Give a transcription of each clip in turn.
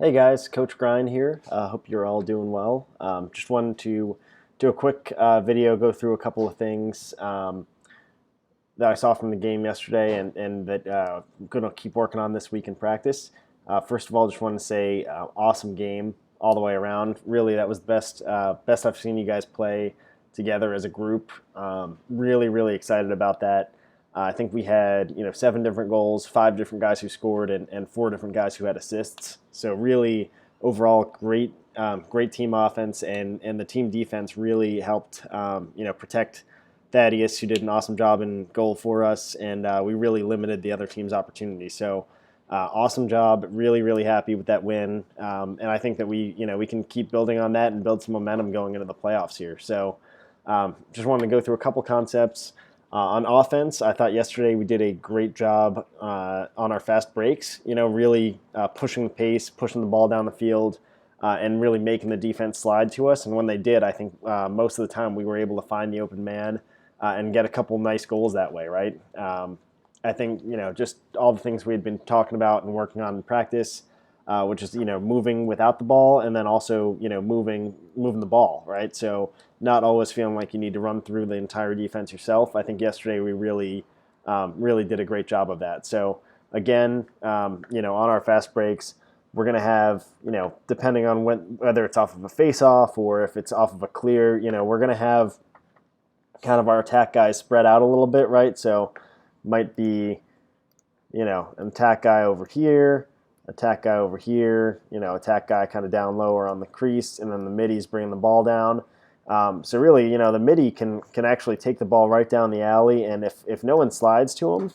Hey guys, Coach Grein here. Hope you're all doing well. Just wanted to do a quick video, go through a couple of things that I saw from the game yesterday and that I'm going to keep working on this week in practice. First of all, just want to say awesome game all the way around. Really, that was the best I've seen you guys play together as a group. Really excited about that. I think we had 7 different goals, 5 different guys who scored, and 4 different guys who had assists. So really, overall, great team offense, and the team defense really helped protect Thaddeus, who did an awesome job in goal for us, and we really limited the other team's opportunities. So awesome job. Really happy with that win, and I think that we can keep building on that and build some momentum going into the playoffs here. So just wanted to go through a couple concepts. On offense, I thought yesterday we did a great job on our fast breaks, really pushing the pace, pushing the ball down the field, and really making the defense slide to us. And when they did, I think most of the time we were able to find the open man and get a couple nice goals that way, right? I think, just all the things we had been talking about and working on in practice, which is, moving without the ball and then also, moving the ball, right? So not always feeling like you need to run through the entire defense yourself. I think yesterday we really did a great job of that. So again, on our fast breaks, we're going to have, depending on whether it's off of a face-off or if it's off of a clear, we're going to have kind of our attack guys spread out a little bit, right? So might be, an attack guy over here, attack guy over here, attack guy kind of down lower on the crease, and then the middies bringing the ball down. So really, the midi can actually take the ball right down the alley, and if no one slides to him,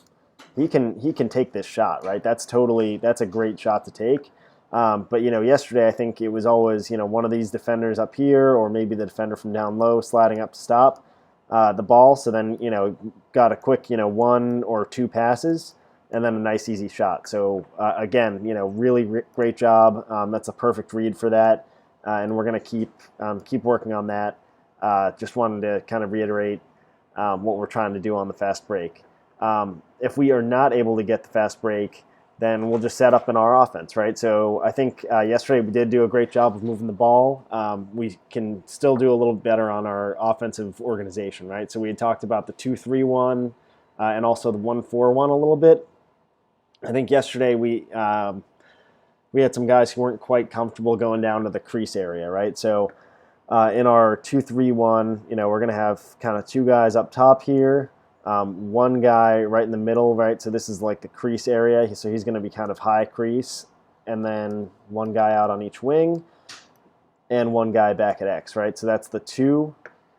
he can take this shot, right? That's a great shot to take. But yesterday I think it was always one of these defenders up here, or maybe the defender from down low sliding up to stop the ball. So then got a quick 1 or 2 passes, and then a nice easy shot. So again, really great job. That's a perfect read for that, and we're gonna keep working on that. Just wanted to kind of reiterate what we're trying to do on the fast break. If we are not able to get the fast break, then we'll just set up in our offense, right? So I think yesterday we did do a great job of moving the ball. We can still do a little better on our offensive organization, right? So we had talked about the 2-3-1 and also the 1-4-1 a little bit. I think yesterday we had some guys who weren't quite comfortable going down to the crease area, right? So in our 2-3-1, we're going to have kind of 2 guys up top here, 1 guy right in the middle, right? So this is like the crease area, so he's going to be kind of high crease, and then 1 guy out on each wing, and 1 guy back at X, right? So that's the 2,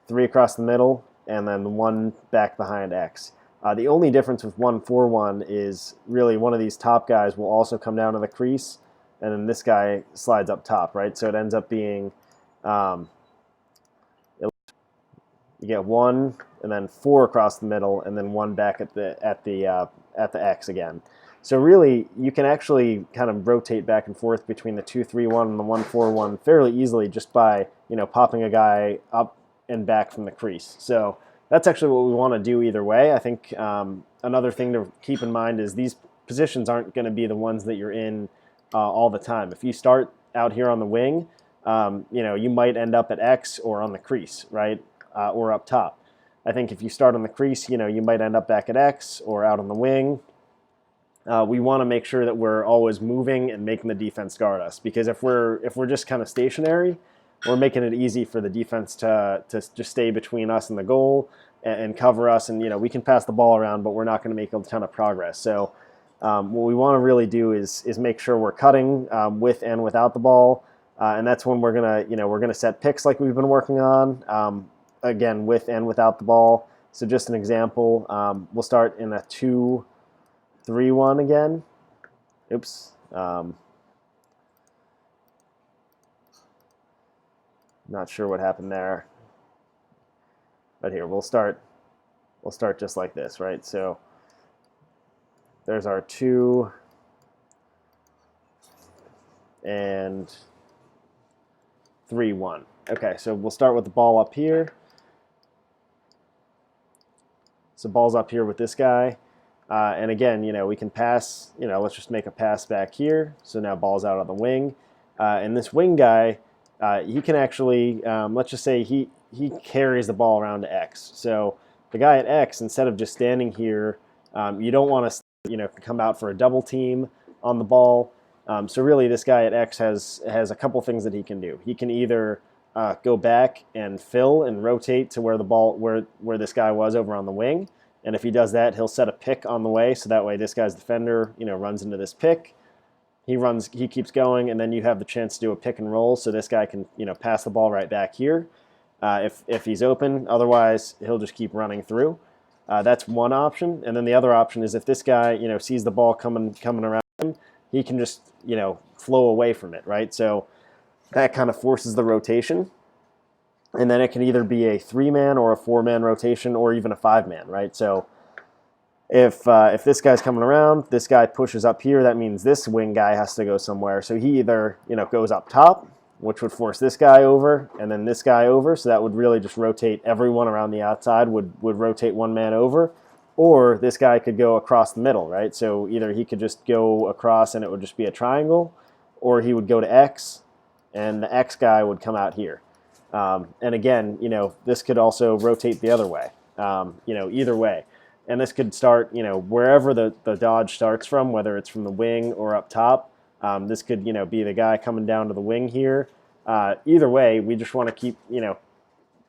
3 across the middle, and then the 1 back behind X. The only difference with 1-4-1 is really one of these top guys will also come down to the crease, and then this guy slides up top, right? So it ends up being you get 1 and then 4 across the middle, and then 1 back at the X again. So really, you can actually kind of rotate back and forth between the 2-3-1 and the 1-4-1 fairly easily just by popping a guy up and back from the crease. So that's actually what we want to do either way. I think another thing to keep in mind is these positions aren't going to be the ones that you're in all the time. If you start out here on the wing, you might end up at X or on the crease, right, or up top. I think if you start on the crease, you might end up back at X or out on the wing. We want to make sure that we're always moving and making the defense guard us, because if we're just kind of stationary, we're making it easy for the defense to just stay between us and the goal and cover us, and we can pass the ball around, but we're not going to make a ton of progress. So what we want to really do is make sure we're cutting with and without the ball, and that's when we're gonna set picks like we've been working on, again with and without the ball. So just an example, we'll start in a 2-3-1 again. Oops. Not sure what happened there, but here we'll start just like this, right? So there's our 2 and 3-1. Okay, so we'll start with the ball up here. So ball's up here with this guy. And again, we can pass, let's just make a pass back here. So now ball's out on the wing. And this wing guy, he can actually, let's just say he carries the ball around to X. So the guy at X, instead of just standing here, you don't want to, come out for a double team on the ball. So really, this guy at X has a couple things that he can do. He can either go back and fill and rotate to where the ball, where this guy was over on the wing. And if he does that, he'll set a pick on the way. So that way this guy's defender, runs into this pick. He keeps going, and then you have the chance to do a pick and roll. So this guy can, pass the ball right back here if he's open. Otherwise, he'll just keep running through. That's one option. And then the other option is if this guy, sees the ball coming around him, he can just, flow away from it, right? So that kind of forces the rotation. And then it can either be a 3-man or a 4-man rotation or even a 5-man, right? So if this guy's coming around, this guy pushes up here, that means this wing guy has to go somewhere. So he either, goes up top, which would force this guy over, and then this guy over. So that would really just rotate everyone around the outside, would rotate one man over. Or this guy could go across the middle, right? So either he could just go across and it would just be a triangle, or he would go to X, and the X guy would come out here. And again, this could also rotate the other way, either way. And this could start, wherever the dodge starts from, whether it's from the wing or up top. This could, be the guy coming down to the wing here. Either way, we just want to keep,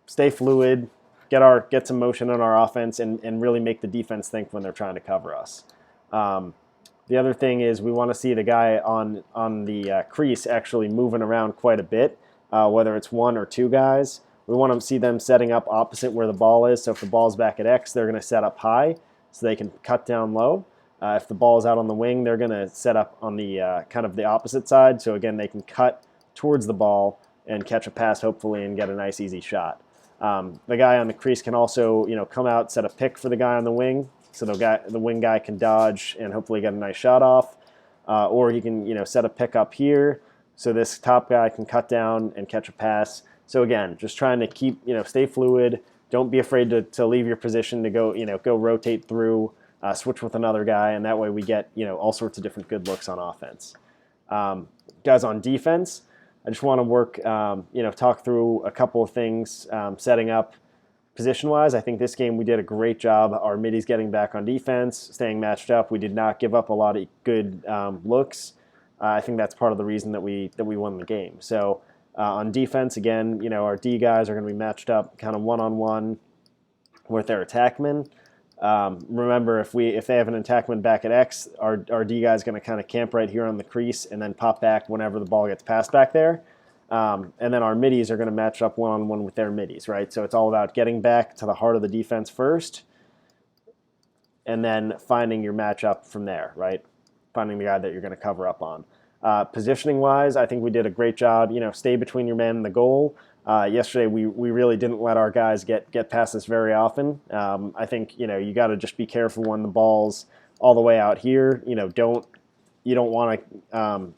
stay fluid, get some motion on our offense, and really make the defense think when they're trying to cover us. The other thing is we want to see the guy on the crease actually moving around quite a bit, whether it's one or two guys. We want to see them setting up opposite where the ball is. So if the ball's back at X, they're going to set up high so they can cut down low. If the ball is out on the wing, they're going to set up on the kind of the opposite side. So again, they can cut towards the ball and catch a pass, hopefully, and get a nice, easy shot. The guy on the crease can also, come out, set a pick for the guy on the wing. So the wing guy can dodge and hopefully get a nice shot off. Or he can, set a pick up here. So this top guy can cut down and catch a pass. So again, just trying to keep, stay fluid. Don't be afraid to leave your position to go, go rotate through, switch with another guy, and that way we get, all sorts of different good looks on offense. Guys on defense, I just want to work, talk through a couple of things, setting up position-wise. I think this game we did a great job. Our middies getting back on defense, staying matched up. We did not give up a lot of good looks. I think that's part of the reason that we won the game. So. On defense, again, our D guys are going to be matched up kind of one-on-one with their attackmen. Remember, if they have an attackman back at X, our D guy is going to kind of camp right here on the crease and then pop back whenever the ball gets passed back there. And then our middies are going to match up one-on-one with their middies, right? So it's all about getting back to the heart of the defense first and then finding your matchup from there, right? Finding the guy that you're going to cover up on. Positioning-wise, I think we did a great job. Stay between your man and the goal. Yesterday, we really didn't let our guys get past this very often. I think you got to just be careful when the ball's all the way out here. You don't want to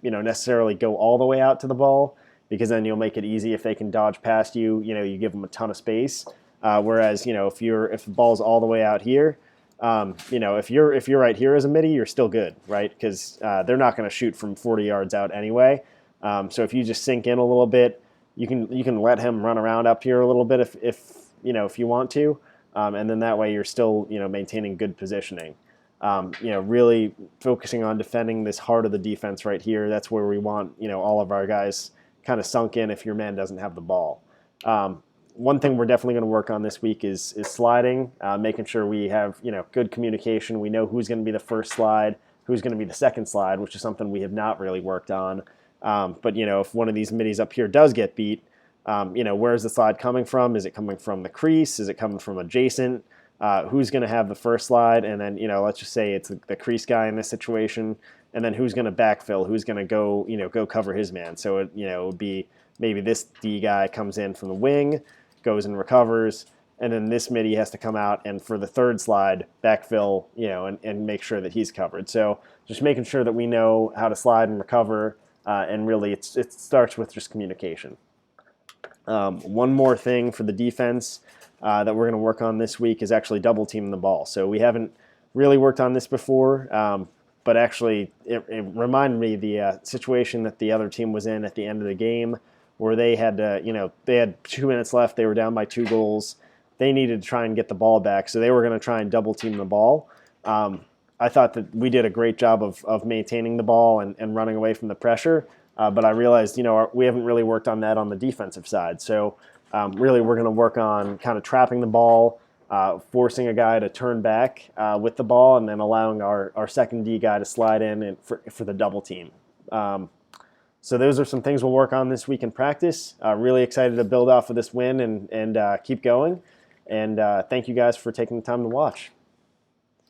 necessarily go all the way out to the ball because then you'll make it easy if they can dodge past you. You give them a ton of space. Whereas if the ball's all the way out here. If you're right here as a midi, you're still good, right? Because they're not going to shoot from 40 yards out anyway. So if you just sink in a little bit, you can let him run around up here a little bit if you want to, and then that way you're still maintaining good positioning. Really focusing on defending this heart of the defense right here. That's where we want all of our guys kind of sunk in if your man doesn't have the ball. One thing we're definitely going to work on this week is sliding, making sure we have good communication. We know who's going to be the first slide, who's going to be the second slide, which is something we have not really worked on. But if one of these middies up here does get beat, where's the slide coming from? Is it coming from the crease? Is it coming from adjacent? Who's going to have the first slide? And then let's just say it's the crease guy in this situation, and then who's going to backfill? Who's going to go cover his man? So it would be maybe this D guy comes in from the wing, goes and recovers, and then this midi has to come out and for the third slide backfill, and make sure that he's covered. So just making sure that we know how to slide and recover, and really it starts with just communication. One more thing for the defense that we're going to work on this week is actually double teaming the ball. So we haven't really worked on this before. but actually it reminded me the situation that the other team was in at the end of the game, where they had to, they had 2 minutes left. They were down by 2 goals. They needed to try and get the ball back, so they were going to try and double team the ball. I thought that we did a great job of maintaining the ball and running away from the pressure, but I realized, we haven't really worked on that on the defensive side. So really we're going to work on kind of trapping the ball, forcing a guy to turn back with the ball, and then allowing our second D guy to slide in and for the double team. So those are some things we'll work on this week in practice. Really excited to build off of this win and keep going. And thank you guys for taking the time to watch.